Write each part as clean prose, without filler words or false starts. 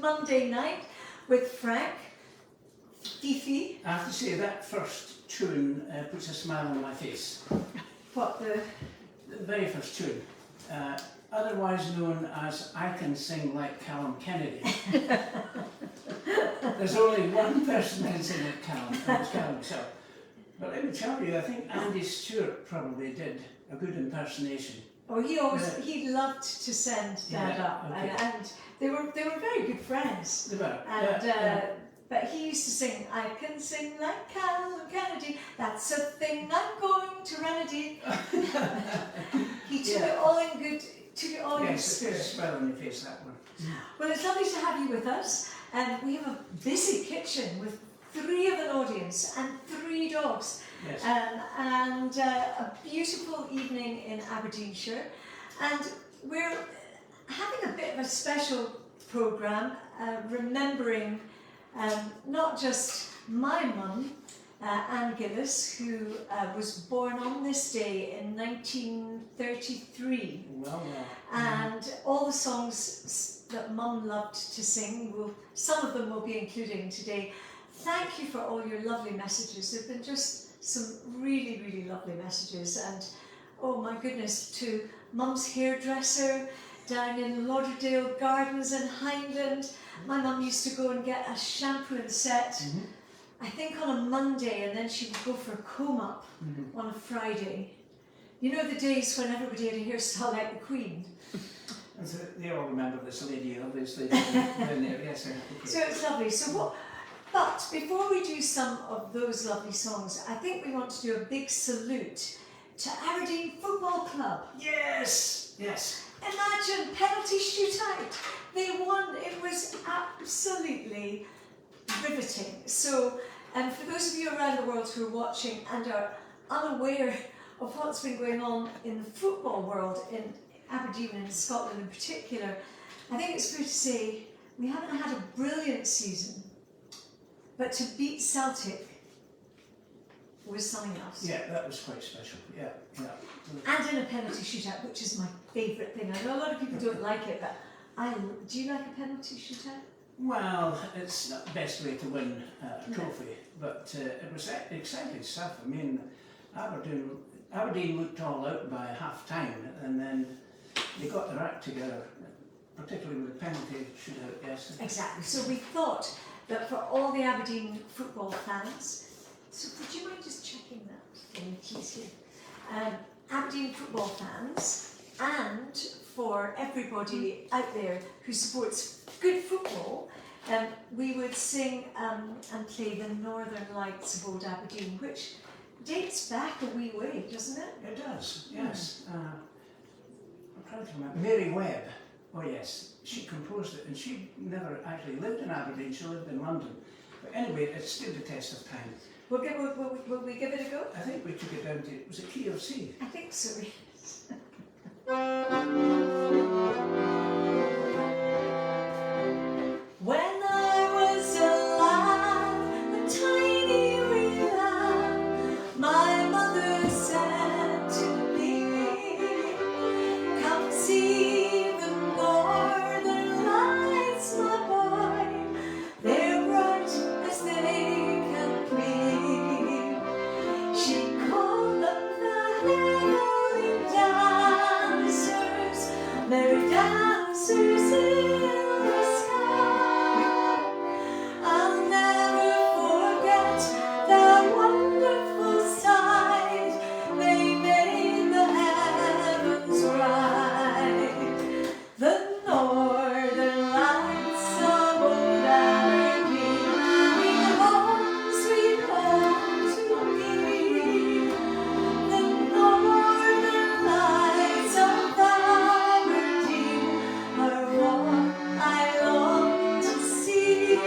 Monday night with Frank, Fifi. I have to say that first tune puts a smile on my face. What, the very first tune, otherwise known as I Can Sing Like Callum Kennedy. There's only one person can sing like Callum, and it's Callum himself. But let me tell you, I think Andy Stewart probably did a good impersonation. Oh, he loved to send that up, okay. and they were very good friends. They were. And but he used to sing, I can sing like Callum Kennedy, that's a thing I'm going to remedy. He took it all in good, in good spirit. Yes, smile on your face, that one. Well, it's lovely to have you with us, and we have a busy kitchen with 3 of an audience and 3 dogs. Yes. And a beautiful evening in Aberdeenshire, and we're having a bit of a special programme, remembering not just my mum, Anne Gillies, who was born on this day in 1933. Well. And all the songs that Mum loved to sing, some of them we'll be including today. Thank you for all your lovely messages. There have been just some really, really lovely messages. And oh my goodness, to Mum's hairdresser down in Lauderdale Gardens in Hindland. My mum used to go and get a shampoo and set, I think on a Monday, and then she would go for a comb up on a Friday. You know the days when everybody had a hairstyle like the Queen? And so they all remember this lady, obviously, down there, yes. Okay. So it's lovely. But before we do some of those lovely songs, I think we want to do a big salute to Aberdeen Football Club. Yes, yes. Imagine, penalty shootout. They won. It was absolutely riveting. So, and for those of you around the world who are watching and are unaware of what's been going on in the football world in Aberdeen and Scotland in particular, I think it's fair to say we haven't had a brilliant season, but to beat Celtic was something else. Yeah, that was quite special. Yeah. And in a penalty shootout, which is my favourite thing. I know a lot of people don't like it, but do you like a penalty shootout? Well, it's not the best way to win a trophy, but it was exciting stuff. I mean, Aberdeen looked all out by half time, and then they got their act together, particularly with the penalty shootout yesterday. Exactly. So we thought that for all the Aberdeen football fans, so would you mind just checking that for me, please, here? Aberdeen football fans, and for everybody out there who supports good football, we would sing and play the Northern Lights of Old Aberdeen, which dates back a wee way, doesn't it? It does, yes. I'm trying to remember. Mary Webb, oh yes, she composed it, and she never actually lived in Aberdeen, she lived in London. But anyway, it stood the test of time. Will we give it a go? I think we took it down to, was it key of C? I think so, yes. When I was a lad, a tiny wee lad, my mother said to me, come see the Northern Lights, my boy, they're bright as they can be. She called them the heavenly dancers, merry dancers in the sky. I'll never forget their wonderful sight, they made the heavens bright. The Northern Lights of old Aberdeen, bring home, sweet home to me. The Northern Lights of Aberdeen are what I long to see.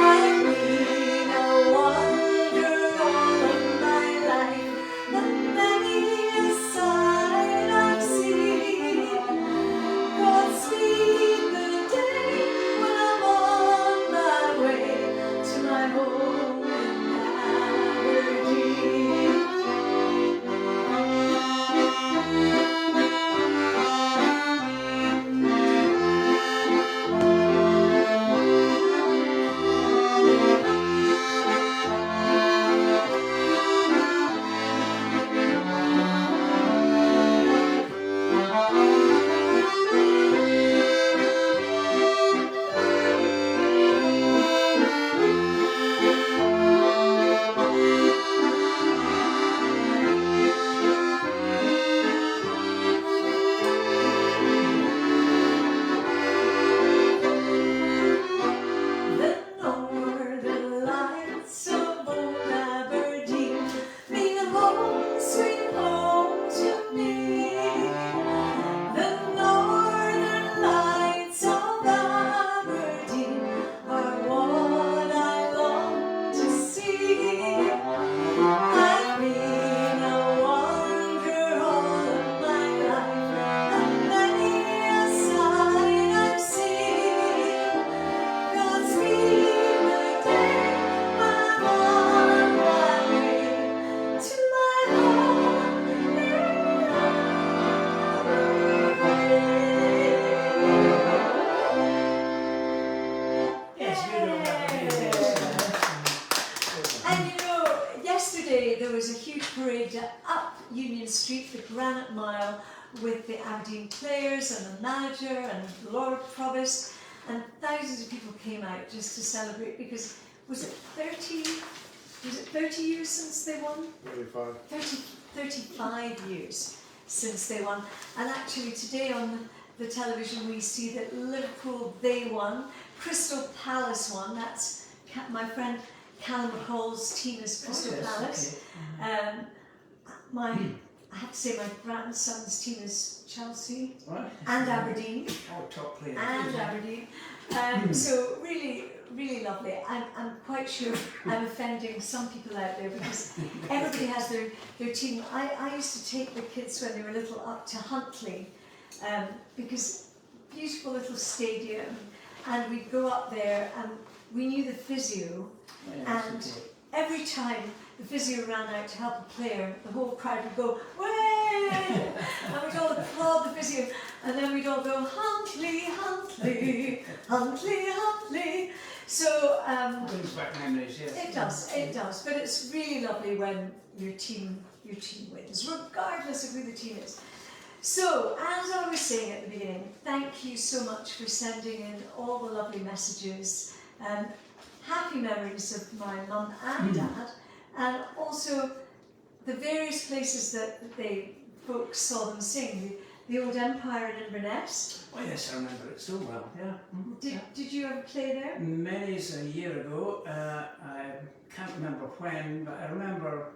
I've been a wanderer all of my life, and many a sight I've seen. Godspeed the day when I'm on my way to my home in Aberdeen. The Northern Lights of old Aberdeen, bring home, sweet home to me. The Northern Lights of Aberdeen are what I long to see. I've been a wanderer all of my life, and many a sight I've seen. Godspeed the day I'm on my way to my home in Yes, you know Aberdeen, yes. And you know, yesterday there was a huge parade up Union Street, the Granite Mile, with the Aberdeen players and the manager and the Lord Provost, and thousands of people came out just to celebrate because was it 30 years since they won? 35 years since they won. And actually today on the television we see that Liverpool, they won, Crystal Palace won, that's my friend Callum McCall's team is Crystal Palace. Okay. I have to say my grandson's team is Chelsea What? and Aberdeen. Oh, top player. And Aberdeen. So really, really lovely. I'm quite sure I'm offending some people out there because everybody has their team. I used to take the kids when they were little up to Huntly because beautiful little stadium, and we'd go up there, and we knew the physio, and every time the physio ran out to help a player, the whole crowd would go, "Way!" and we'd all applaud the physio, and then we'd all go, "Huntley, Huntley, Huntley, Huntley." So brings back memories, yes. it does. But it's really lovely when your team wins, regardless of who the team is. So, as I was saying at the beginning, thank you so much for sending in all the lovely messages. Happy memories of my mum and dad, and also the various places that folks saw them sing. The old Empire in Inverness. Oh yes, I remember it so well, yeah. Did you ever play there? Many's a year ago. I can't remember when, but I remember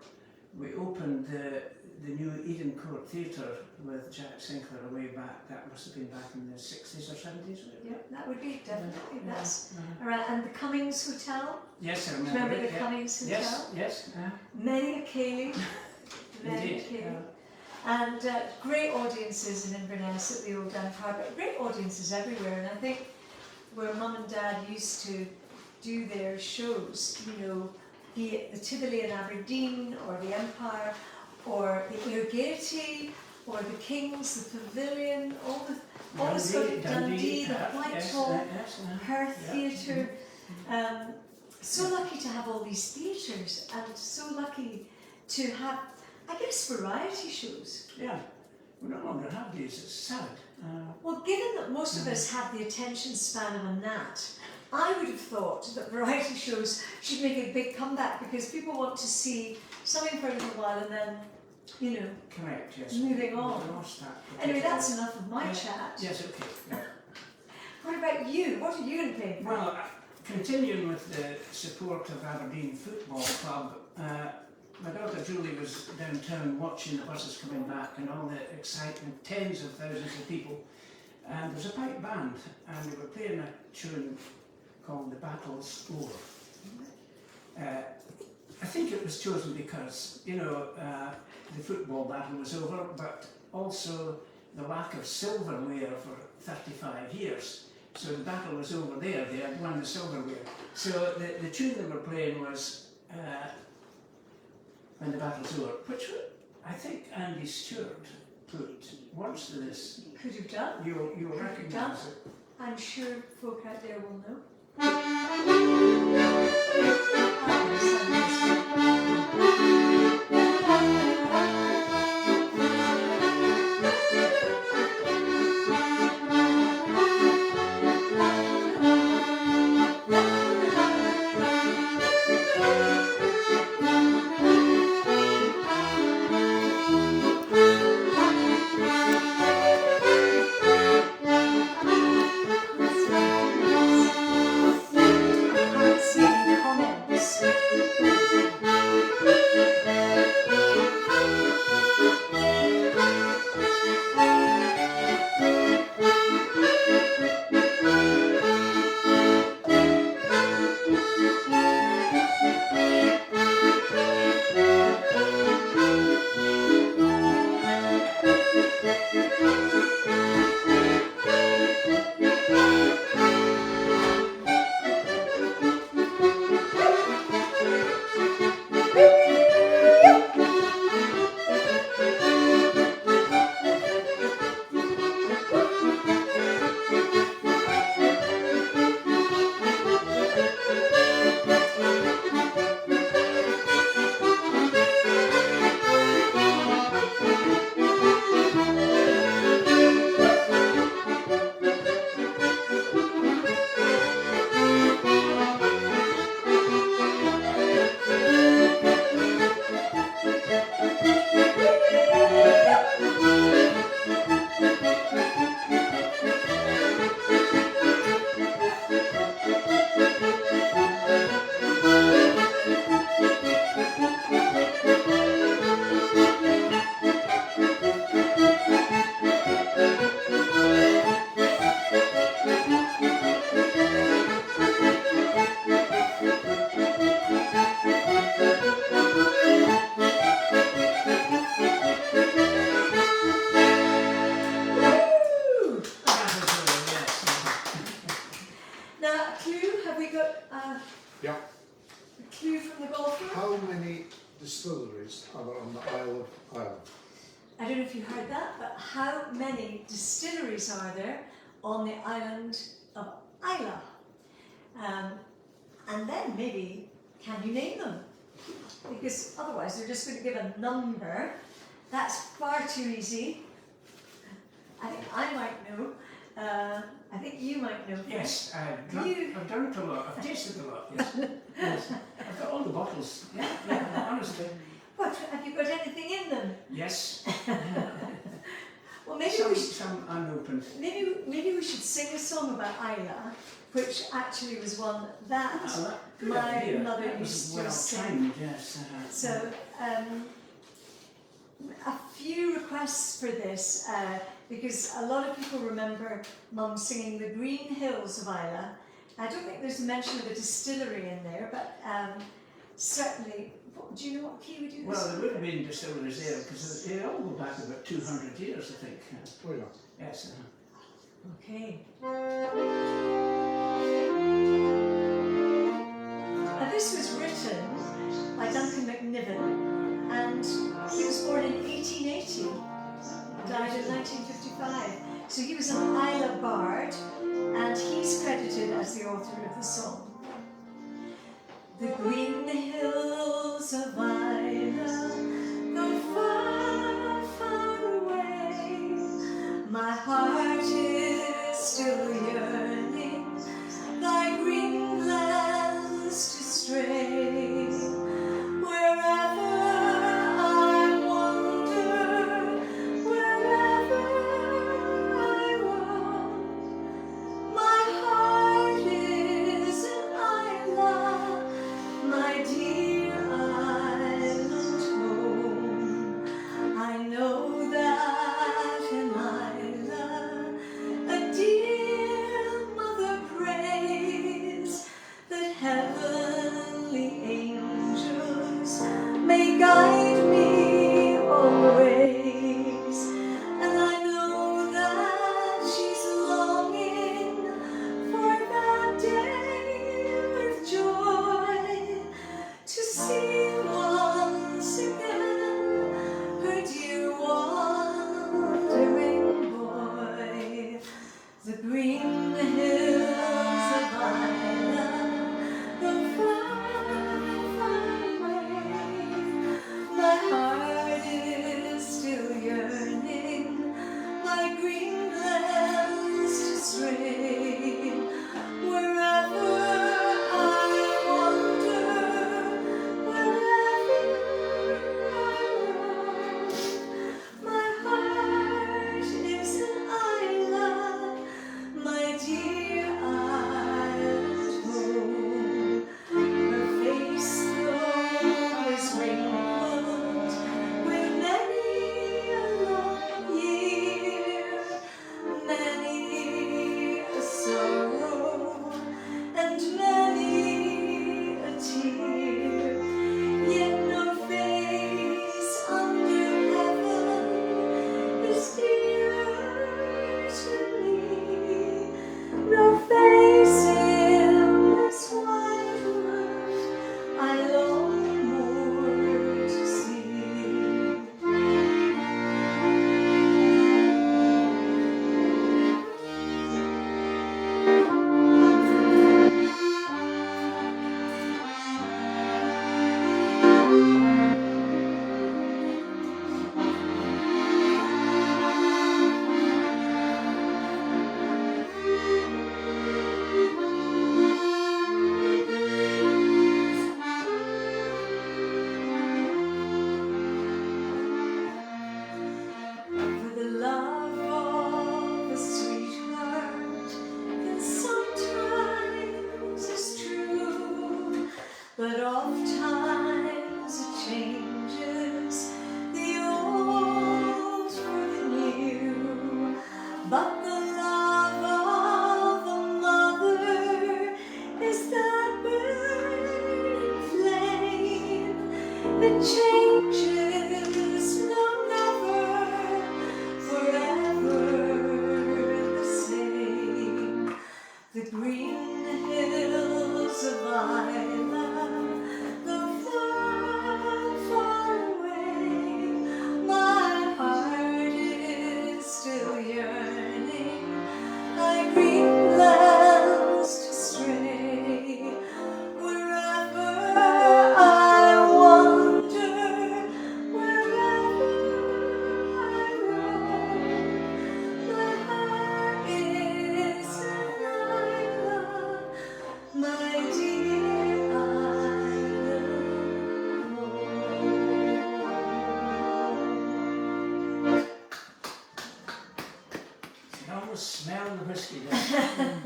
we opened the new Eden Court Theatre with Jack Sinclair way back. That must have been back in the 60s or 70s. Yeah, that would be definitely. That's around. And the Cummings Hotel. Yes, I remember. Remember the Cummings Hotel? Yes. Many a Cayley. Indeed. And great audiences in Inverness at the old Empire, but great audiences everywhere. And I think where Mum and Dad used to do their shows, you know, be it the Tivoli in Aberdeen, or the Empire, or the Air Gaiety, or the King's, the Pavilion, all the sort of Dundee, the Whitehall, Perth Theatre. So lucky to have all these theatres, and so lucky to have, I guess, variety shows. Yeah, we no longer have these, it's sad. Well, given that most of us have the attention span of a gnat, I would have thought that variety shows should make a big comeback, because people want to see something for a little while and then, you know, correct, yes. moving on. Anyway, that's enough of my chat. Yes, okay. Yeah. What about you? What are you going to play? Well, continuing with the support of Aberdeen Football Club, my daughter Julie was downtown watching the buses coming back and all the excitement, tens of thousands of people. And there was a pipe band, and they were playing a tune called The Battle's Over. I think it was chosen because, you know, the football battle was over, but also the lack of silverware for 35 years. So the battle was over there, they had won the silverware. So the tune they were playing was When the Battle's Over, which I think Andy Stewart put words to this. Could have done. You'll recognise it. I'm sure folk out there will know. See Now, a clue, have we got Yeah. a clue from the golfer? How many distilleries are there on the Isle of Ireland? I don't know if you heard that, but how many distilleries are there on the island of Islay? And then maybe, can you name them? Because otherwise they're just going to give a number. That's far too easy. I think I might know. I think you might know. Yes, I've done it a lot. I've tasted a lot. Yes. Yes. I've got all the bottles. Yeah, honestly. What, have you got anything in them? Yes. Well, maybe some unopened. Maybe we should sing a song about Islay, which actually was one that my mother used to sing. Yes. So, a few requests for this, because a lot of people remember Mum singing The Green Hills of Islay. I don't think there's a mention of a distillery in there, but certainly, do you know what key we do this? Well, there would have been distilleries there, because they all go back about 200 years, I think. Oh yeah. Yes. Okay. This was written by Duncan McNiven, and he was born in 1880, died in 1955. So he was an Islay bard, and he's credited as the author of the song. The green hills of Islay, though far, far away, my heart is still yearning, thy green glens to stray. Wherever I wander, wherever I roam, my heart is in Islay, my dear island home. I know that in Islay a dear mother prays that heavenly angels may guide me always. And I know that she's longing for that day with joy, to see once again her dear wandering boy. The green hills of Islay, though far, far away, my heart is still yearning, my green glens to stray. Wherever I wander, wherever I roam, my heart is in Islay, my dear island home. Her face though is wrinkled with many a long year, many a sorrow, and many a tear, yet no face under heaven is dearer to me, no face in this wide world I long more to see. For the love of a sweetheart can sometimes is true, but oft times it changes the old for the new. But the love of a mother is that burning flame that changes, no, never, forever the same. The green always smell the whiskey there.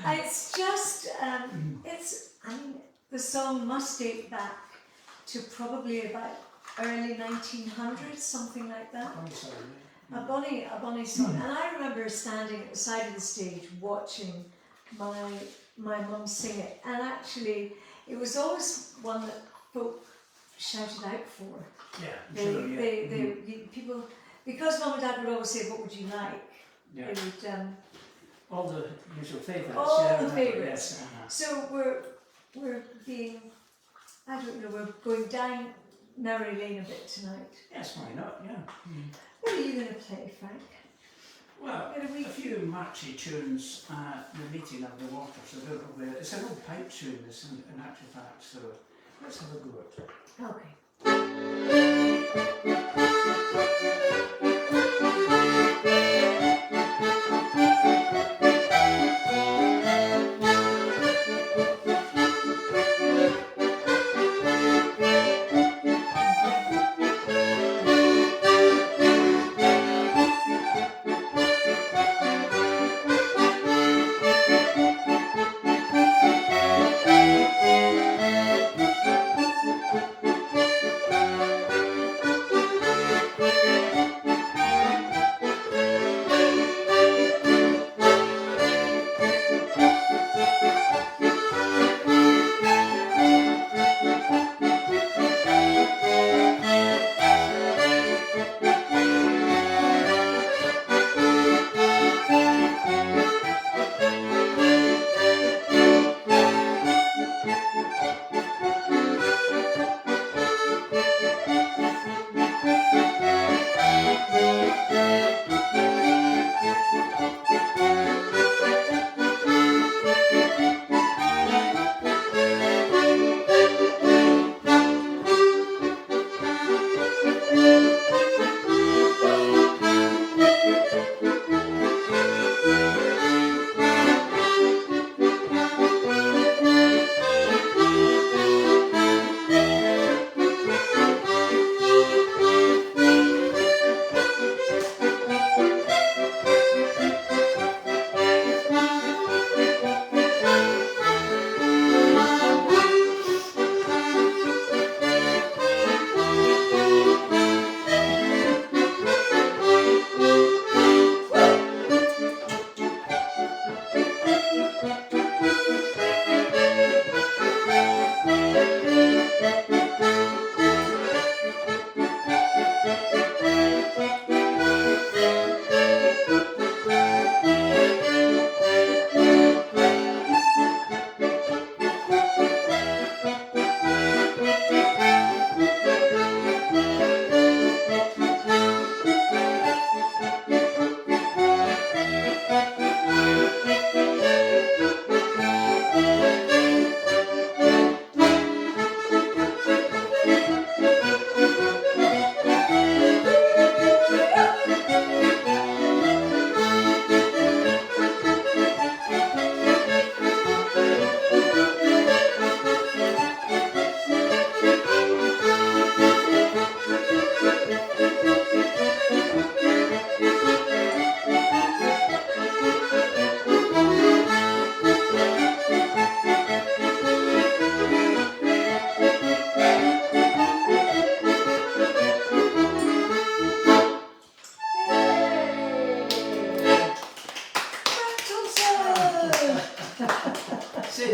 It's just, I mean, the song must date back to probably about early 1900s, something like that. I'm sorry. A bonny song. And I remember standing at the side of the stage watching my mum sing it. And actually, it was always one that folk shouted out for. Yeah, sure, yeah. People, because Mum and Dad would always say, "What would you like?" Yeah. They would. All the usual favourites. All yeah, the remember, favourites. Yes, uh-huh. So we're being, I don't know, we're going down memory lane a bit tonight. Yes, why not? Yeah. What are you going to play, Frank? Well, Get a wee- a few marchy tunes, The Meeting of the Waters. I don't know where. It's an old pipe tune, this in actual fact, so let's have a go at it. Okay.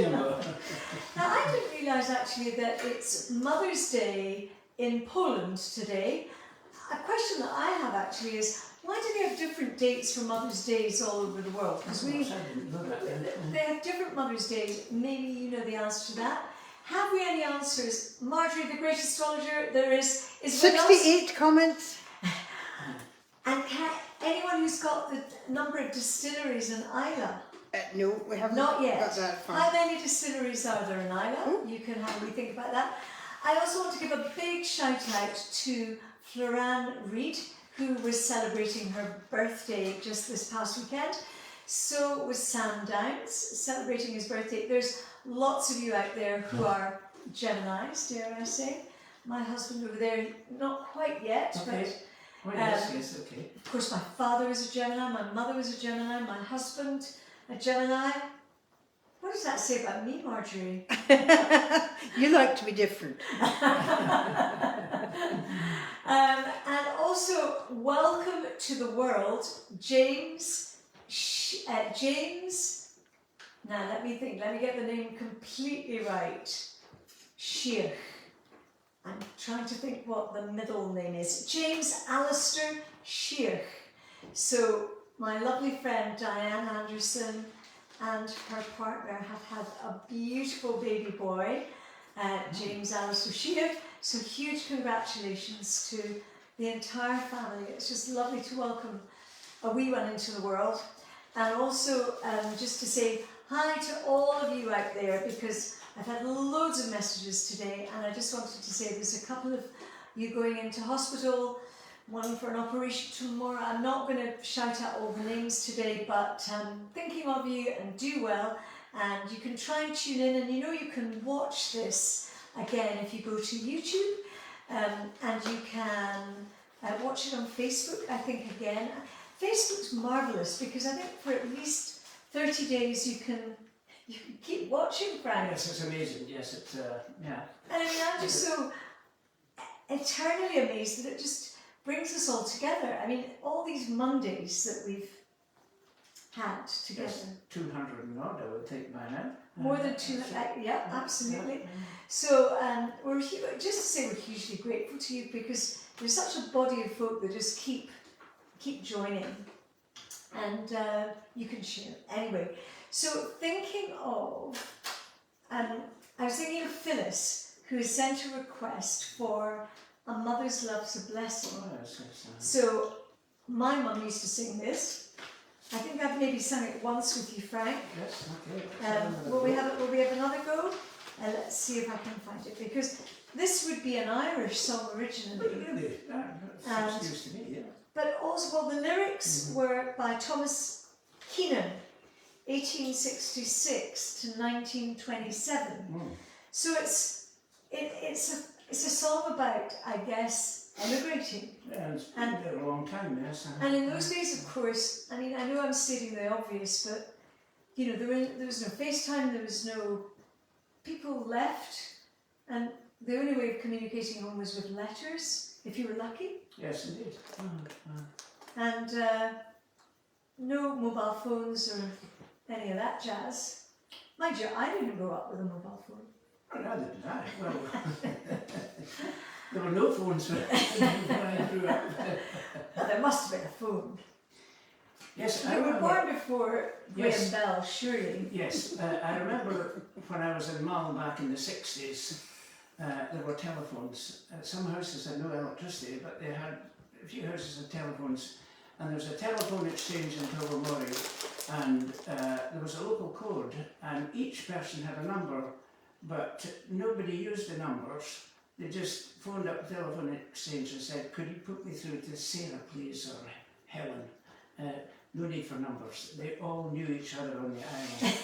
Now, I didn't realise actually that it's Mother's Day in Poland today. A question that I have actually is, why do they have different dates for Mother's Days all over the world? Because they have different Mother's Days. Maybe you know the answer to that. Have we any answers? Marjorie, the great astrologer, there is with us. 68 comments. And anyone who's got the number of distilleries in Islay? No, we haven't Not yet. got that far. How many distilleries are there in Islay? You can have a wee think about that. I also want to give a big shout out to Florian Reed, who was celebrating her birthday just this past weekend. So was Sam Downs, celebrating his birthday. There's lots of you out there who are Geminis, dare I say. My husband over there, not quite yet, Okay. but Oh, yes, okay. Of course, my father was a Gemini, my mother was a Gemini, my husband a Gemini. What does that say about me, Marjorie? You like to be different. And also, welcome to the world, James. James. Now, let me think. Let me get the name completely right. Sheikh. I'm trying to think what the middle name is. James Alistair Sheikh. So, my lovely friend Diane Anderson and her partner have had a beautiful baby boy, James Alistair Sheikh. So, huge congratulations to the entire family. It's just lovely to welcome a wee one into the world. And also, just to say hi to all of you out there, because I've had loads of messages today, and I just wanted to say there's a couple of you going into hospital, one for an operation tomorrow. I'm not going to shout out all the names today, but thinking of you, and do well. And you can try and tune in, and you know you can watch this again if you go to YouTube, and you can watch it on Facebook, I think, again. Facebook's marvellous, because I think for at least 30 days you can keep watching, Frank. Yes, it's amazing. Yes, it's yeah. And I mean, I'm just so eternally amazed that it just brings us all together. I mean, all these Mondays that we've had together. Yes, 200 and odd, I would think by now. More than 200, yeah, absolutely. So we're just to say we're hugely grateful to you, because there's such a body of folk that just keep joining, and you can share anyway. So thinking of, I was thinking of Phyllis, who has sent a request for A Mother's Love's a Blessing. Oh, yes, yes, So my mum used to sing this. I think I've maybe sung it once with you, Frank. yes, okay. Will we have another go? Let's see if I can find it, because this would be an Irish song originally. Really? That's news to me, yeah. But also, well, the lyrics were by Thomas Keenan, 1866 to 1927. So it's a song about, I guess, emigrating. Yeah, it's been there a long time, yes. And in those days, of course, I mean, I know I'm stating the obvious, but you know, there was no FaceTime, there was no, people left, and the only way of communicating home was with letters, if you were lucky. Yes, indeed. And no mobile phones or any of that jazz. Mind you, I didn't grow up with a mobile phone. Oh, neither did I. Well, there were no phones when I grew up. Well, there must have been a phone. Yes, I You were remember. born before Yes. Graham Bell, surely. Yes, I remember when I was in Mull back in the 60s, there were telephones. Some houses had no electricity, but they had a few houses had telephones. And there was a telephone exchange in Tobermory, and there was a local code, and each person had a number, but nobody used the numbers. They just phoned up the telephone exchange and said, "Could you put me through to Sarah, please, or Helen?" No need for numbers. They all knew each other on the island.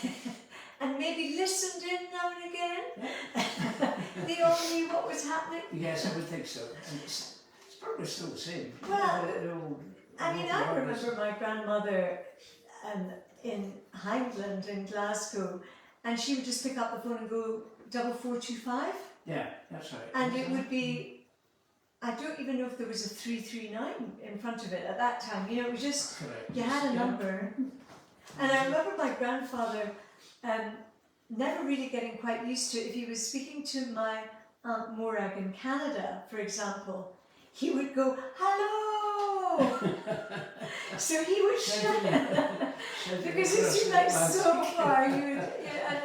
And maybe listened in now and again. Yeah. They all knew what was happening. Yes, I would think so. And it's probably still the same. Well, The old I mean, I remember my grandmother in Hindland in Glasgow, and she would just pick up the phone and go 4425, Yeah, that's right. and it would be, I don't even know if there was a 339 in front of it at that time. You know, it was just, Correct. you had a Yeah. number. And I remember my grandfather never really getting quite used to it. If he was speaking to my Aunt Morag in Canada, for example, he would go, "Hello!" So he would shout, because it seemed like so far. And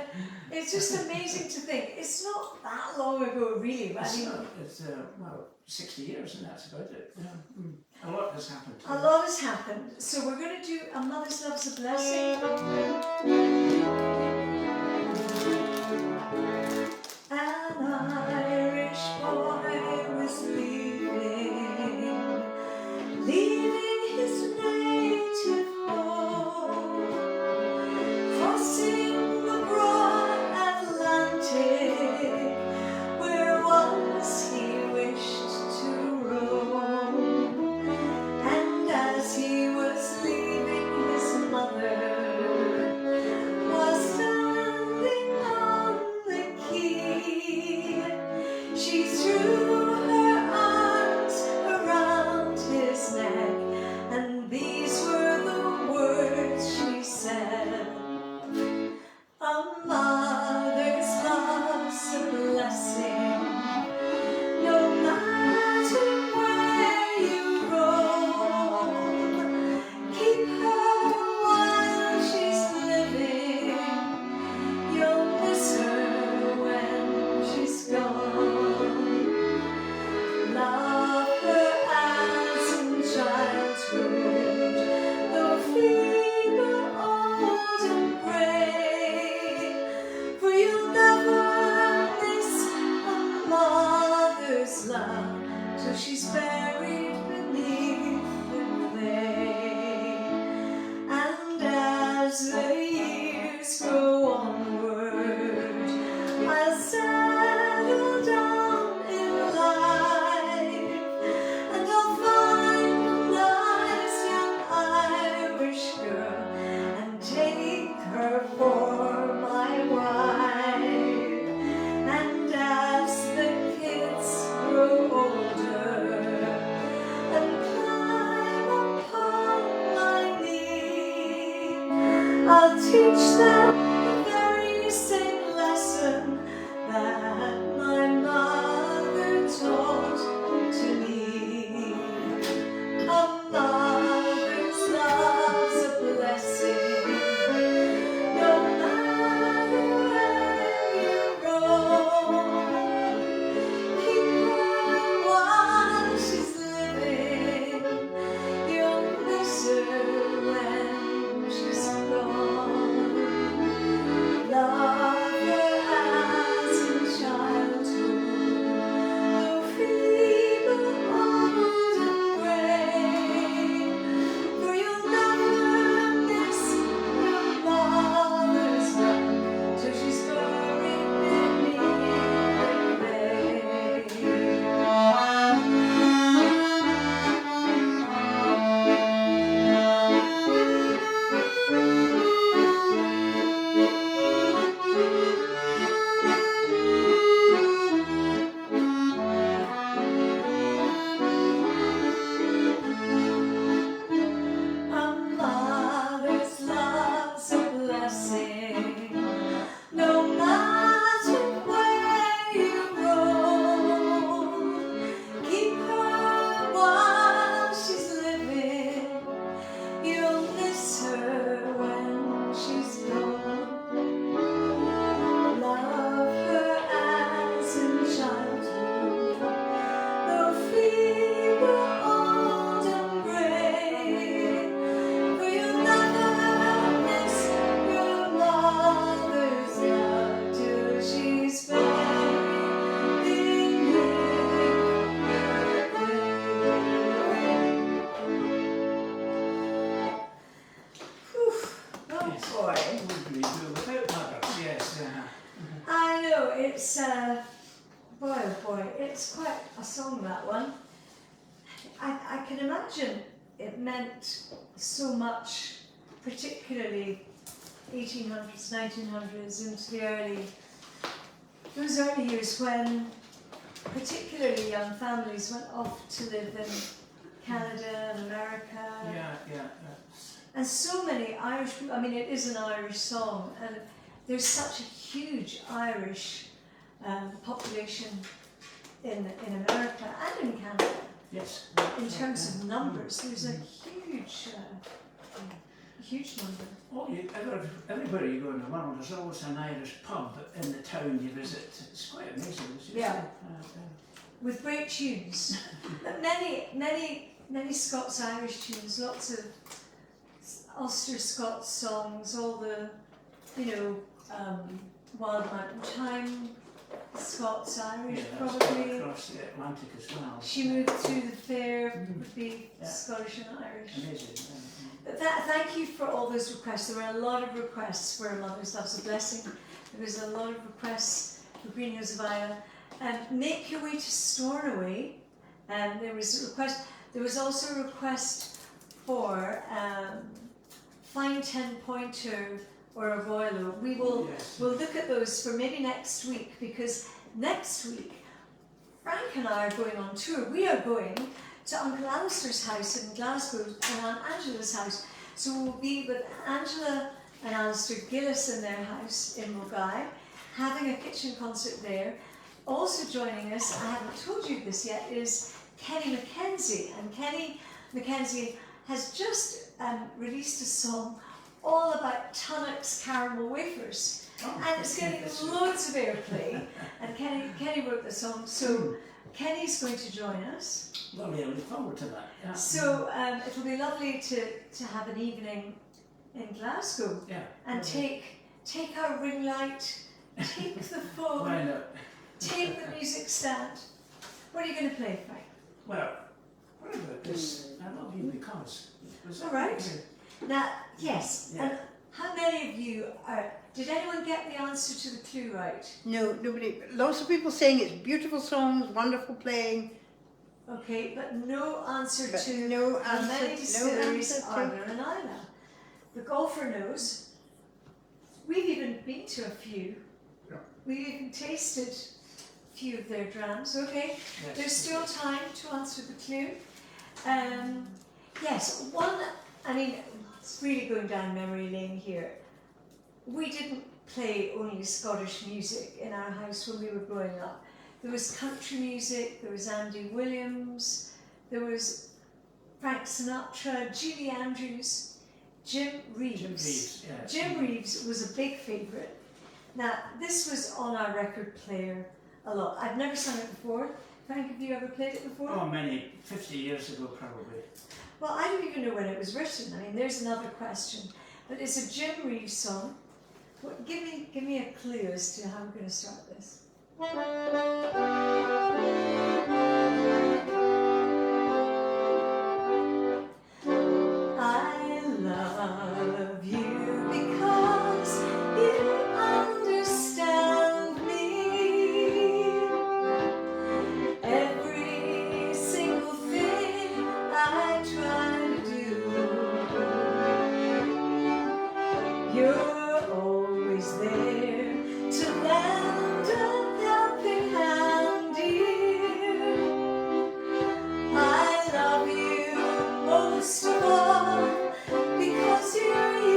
it's just amazing to think. It's not that long ago, really. But I mean, It's well, 60 years, and that's about it. Yeah. A lot has happened. a lot has happened. So we're going to do A Mother's Love's a Blessing. An Irish boy was leaving his native home, crossing the broad Atlantic, where once he wished to roam. teach them the very same lesson that my mother taught to me. A mother's love's a blessing, no matter where you roam. Keep her while she's living, you'll miss her when she's gone. Love her as in childhood, though feeble, old and gray, for you'll never miss your mother's love till she's buried beneath the A mother's love's a blessing, no matter where you roam. Keep her while she's living, you'll miss her when she's gone. Love her as in childhood, though feeble, old and grey, for you'll never miss your mother's love till she's buried beneath the Whew. Oh Yes. boy. Would we do without mothers? Yes. I know, it's, boy oh boy, it's quite a song, that one. I can imagine it meant so much, particularly 1800s, 1900s, into those early years when particularly young families went off to live in Canada and America. Yeah, that's, And so many Irish people, I mean, it is an Irish song, and there's such a huge Irish population in America and in Canada. yes. In terms of numbers, there's a huge number. Oh, everywhere you go in the world, there's always an Irish pub in the town you visit. It's quite amazing. It's just, Yeah. With great tunes, but many Scots-Irish tunes, lots of Ulster Scots songs, all the, Wild Mountain Time, Scots-Irish yeah, that's probably. across the Atlantic as well. She moved through the fair, would be Yeah. Scottish and Irish. Amazing. But thank you for all those requests. There were a lot of requests for A Mother's Love's a Blessing. There was a lot of requests for Green Hills of Islay. Make your way to Stornoway. There was a request. There was also a request for fine 10-pointer or a boiler. We'll look at those for maybe next week, because next week Frank and I are going on tour. We are going to Uncle Alistair's house in Glasgow and Aunt Angela's house. So we'll be with Angela and Alistair Gillies in their house in Mulgai, having a kitchen concert there. Also joining us, I haven't told you this yet, is Kenny Mackenzie. And Kenny Mackenzie has just released a song all about Tunnock's caramel wafers. And it's getting loads of airplay. And Kenny wrote the song, so Kenny's going to join us. Lovely, I look forward to that. Yeah. So it'll be lovely to have an evening in Glasgow. Yeah. And take our ring light, take the phone, Why not? take the music stand. What are you going to play, Frank? Well, what about this? I love you because. Was that All right. good? Now, yes. Yeah. And how many of you are? Did anyone get the answer to the clue right? No, nobody. Lots of people saying it's beautiful songs, wonderful playing. Okay, but no answer But to no how answer- many no distilleries answer are to- there in Islay. The golfer knows. We've even been to a few. Yeah. We've even tasted a few of their drams. Okay, Yes. there's still time to answer the clue. Yes, one. I mean, it's really going down memory lane here. we didn't play only Scottish music in our house when we were growing up. There was country music, there was Andy Williams, there was Frank Sinatra, Julie Andrews, Jim Reeves. Jim Reeves, yeah. Jim Reeves was a big favourite. Now, this was on our record player a lot. I've never sung it before. Frank, have you ever played it before? Oh, many, 50 years ago probably. Well, I don't even know when it was written. I mean, there's another question. But it's a Jim Reeves song. What, give me a clue as to how we're going to start this. I love you because you understand me. Every single thing I try to do, you're always there to lend a helping hand, dear. I love you most of all because you're you.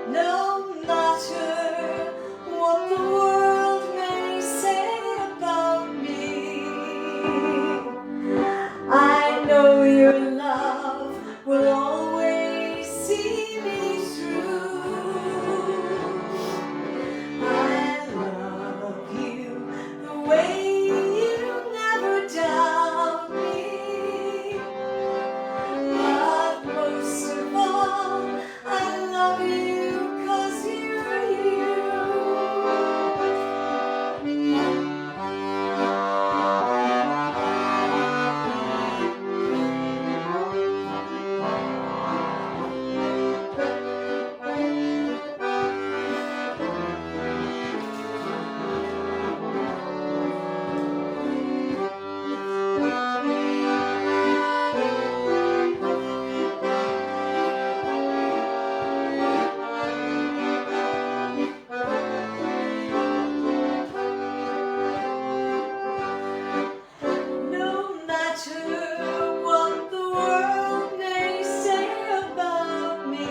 No matter what the world may say about me, I know your love will always see me through. I love you the way you never doubt me. But most of all, I love you 'cause you're you. No matter what the world may say about me,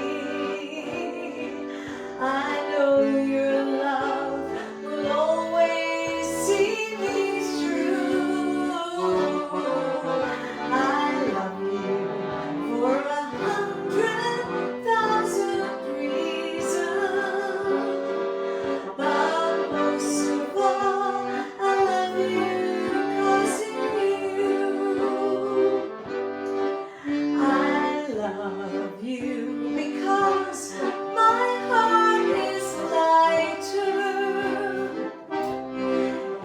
I know your love will always see me through. I love you for 100,000 reasons, but most of all, I love you 'cause you. I love you because my heart is lighter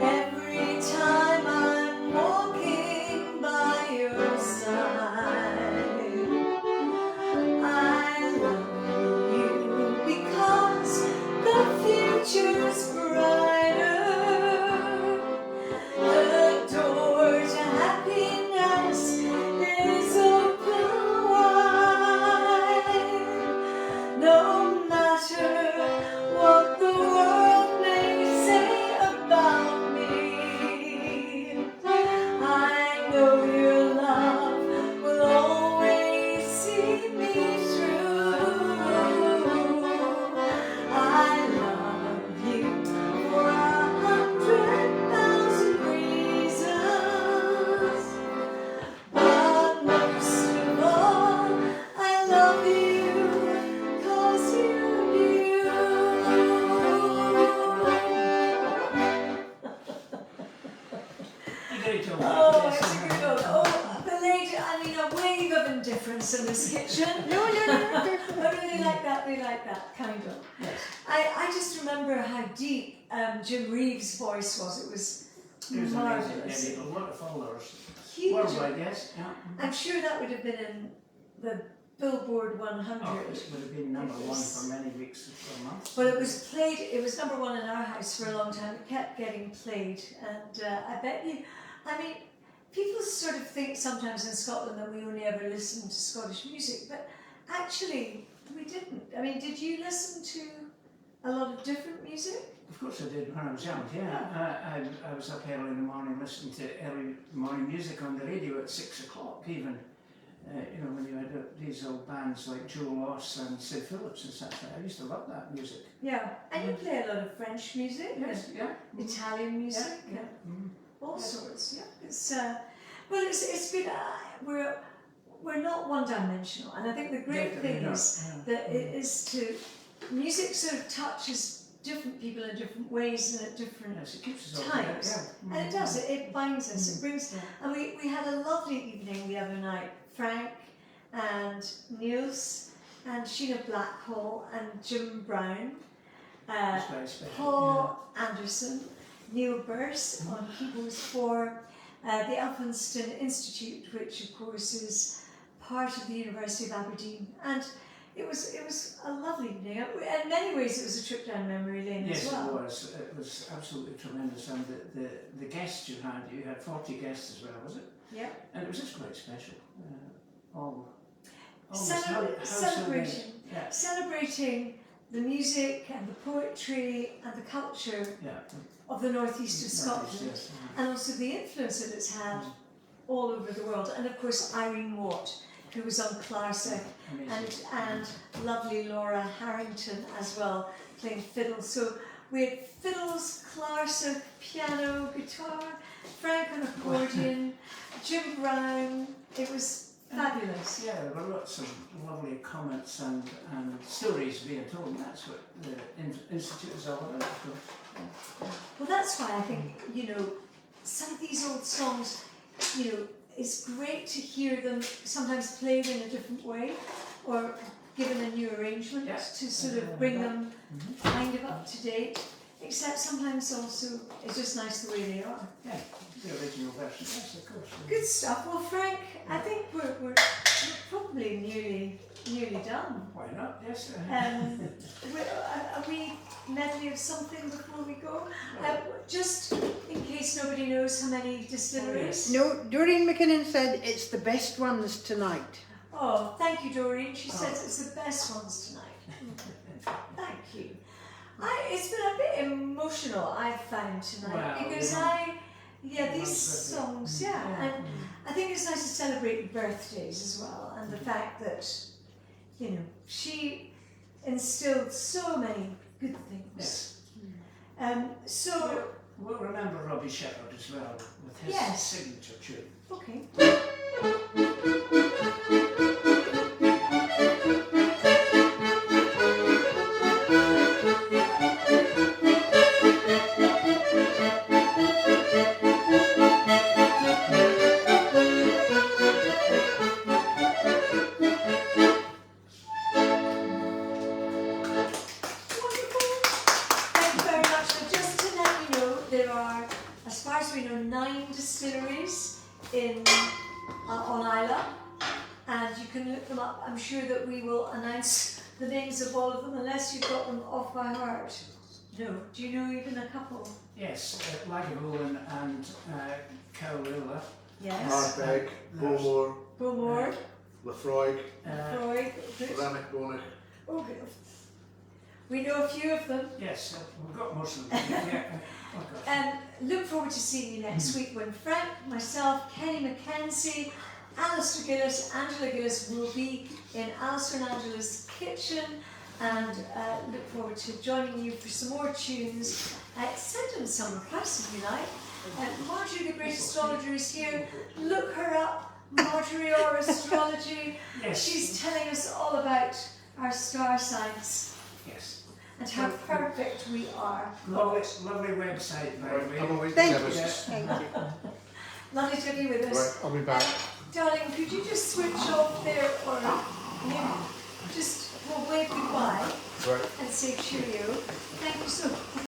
every time I'm walking by your side. I love you because the future's brighter. The door to happiness is open wide. No matter what the world may say about me, I know your love will always see me through. I love you for 100,000 reasons, but most of all, I love you 'cause you're you. You great job. Oh, Yes, it's a good one. Oh, the lady, I mean, a wave of indifference in this kitchen. No. I really like that, kind of. Yes. I just remember how deep Jim Reeves' voice was. It was It was amazing. marvellous. Yeah, a lot of followers. Huge. Worldwide, yes. Yeah. I'm sure that would have been in the Billboard 100. Oh, it would have been number It one was- for many weeks or months. But it was played, it was number one in our house for a long time. It kept getting played. And I bet you, I mean, people sort of think sometimes in Scotland that we only ever listen to Scottish music, but actually we didn't. I mean, did you listen to a lot of different music? Of course I did when I was young, yeah. I was up early in the morning listening to early morning music on the radio at 6 o'clock even. you know, when you had these old bands like Joe Loss and Sid Phillips and such. I used to love that music. Yeah, and you play a lot of French music, Yes, yeah. Italian music, Yeah, yeah. all sorts. Yeah, it's well, it's been we're not one-dimensional, and I think the great Definitely thing not, is yeah. that it is to music sort of touches different people in different ways and at different Yes, it keeps us all times, together, yeah. and it does. It binds us. It brings. Yeah. And we had a lovely evening the other night. Frank and Niels and Sheena Blackhall and Jim Brown, It's very special. Paul Anderson, Neil Burse on keyboards for the Elphinston Institute, which of course is part of the University of Aberdeen, and it was a lovely evening. In many ways, it was a trip down memory lane Yes, as well. it was. It was absolutely tremendous, and the guests you had 40 guests as well, was it? Yeah. And it was just quite special. Celebration. Yeah. Celebrating the music and the poetry and the culture Yeah. of the northeast of Scotland, Yes. and also the influence that it's had all over the world. And of course Irene Watt, who was on Clarsach, Amazing. and lovely Laura Harrington as well, playing fiddle. So we had fiddles, Clarsach, piano, guitar, Frank on accordion, Jim Brown. It was fabulous. Yeah, there were lots of lovely comments and stories being told, and that's what the Institute is all about. So, Well, that's why I think, some of these old songs, it's great to hear them sometimes played in a different way or given a new arrangement Yeah. to sort of bring them kind of up to date. Except sometimes also it's just nice the way they are. yeah, the original version, yes, of course. Good stuff. Well, Frank, I think we're probably nearly done. Why not? Yes. Are we medley of something before we go? Just in case nobody knows how many distilleries. No, Doreen McKinnon said it's the best ones tonight. Oh, thank you, Doreen. She says it's the best ones tonight. Thank you. It's been a bit emotional, I've found tonight, Wow, because these songs, and I think it's nice to celebrate birthdays as well, and the fact that, she instilled so many good things. Yes. We'll remember Robbie Shepherd as well with his signature tune. Okay. On Islay, and you can look them up. I'm sure that we will announce the names of all of them, unless you've got them off by heart. No. Do you know even a couple? Yes, Lagavulin and Cowrilla. Yes. Ardbeg, Bowmore, Bowmore, Lefroy, Freud. Ceramic Bonnet. Oh, good. We know a few of them. Yes, we've got most of them. Yeah. Oh, gosh. Look forward to seeing you next week when Frank, myself, Kenny Mackenzie, Alistair Gillis, Angela Gillis will be in Alistair and Angela's kitchen, and look forward to joining you for some more tunes. Send in some requests if you like. Marjorie the Great Astrologer is here. Look her up, Marjorie or Astrology. Yes. She's telling us all about our star signs. Yes. And how perfect we are. Lovely website, by the way. I'm away Thank to you. chemists. Thank you. Lovely to have you with us. Right, I'll be back. Darling, could you just switch off there or maybe just we'll wave goodbye Right. and say cheerio. Thank you so much.